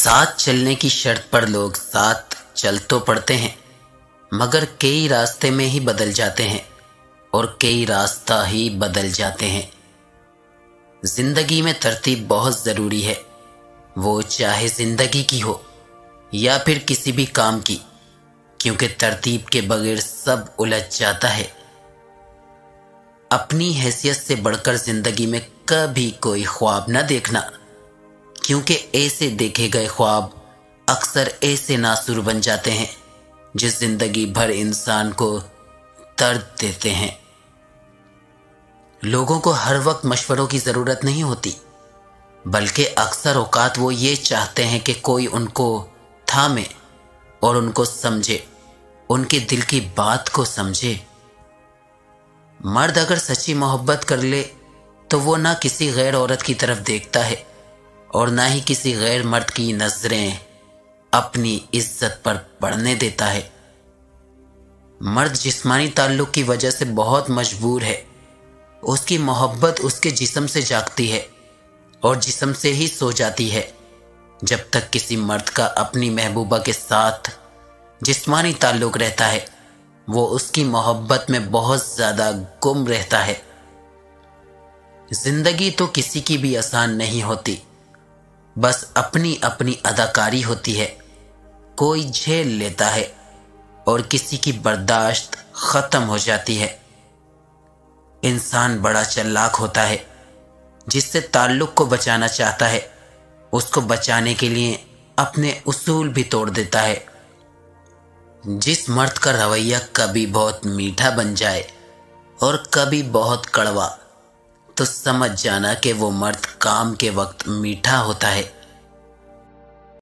साथ चलने की शर्त पर लोग साथ चल तो पड़ते हैं, मगर कई रास्ते में ही बदल जाते हैं और कई रास्ता ही बदल जाते हैं। जिंदगी में तरतीब बहुत ज़रूरी है, वो चाहे जिंदगी की हो या फिर किसी भी काम की, क्योंकि तरतीब के बगैर सब उलझ जाता है। अपनी हैसियत से बढ़कर जिंदगी में कभी कोई ख्वाब न देखना, क्योंकि ऐसे देखे गए ख्वाब अक्सर ऐसे नासुर बन जाते हैं जो जिंदगी भर इंसान को दर्द देते हैं। लोगों को हर वक्त मशवरों की ज़रूरत नहीं होती, बल्कि अक्सर औकात वो ये चाहते हैं कि कोई उनको थामे और उनको समझे, उनके दिल की बात को समझे। मर्द अगर सच्ची मोहब्बत कर ले तो वो ना किसी गैर औरत की तरफ देखता है और ना ही किसी गैर मर्द की नजरें अपनी इज्जत पर पड़ने देता है। मर्द जिस्मानी ताल्लुक की वजह से बहुत मजबूर है, उसकी मोहब्बत उसके जिस्म से जागती है और जिस्म से ही सो जाती है। जब तक किसी मर्द का अपनी महबूबा के साथ जिस्मानी ताल्लुक रहता है, वो उसकी मोहब्बत में बहुत ज़्यादा गुम रहता है। जिंदगी तो किसी की भी आसान नहीं होती, बस अपनी अपनी अदाकारी होती है। कोई झेल लेता है और किसी की बर्दाश्त ख़त्म हो जाती है। इंसान बड़ा चालाक होता है, जिससे ताल्लुक को बचाना चाहता है, उसको बचाने के लिए अपने उसूल भी तोड़ देता है। जिस मर्द का रवैया कभी बहुत मीठा बन जाए और कभी बहुत कड़वा, तो समझ जाना कि वो मर्द काम के वक्त मीठा होता है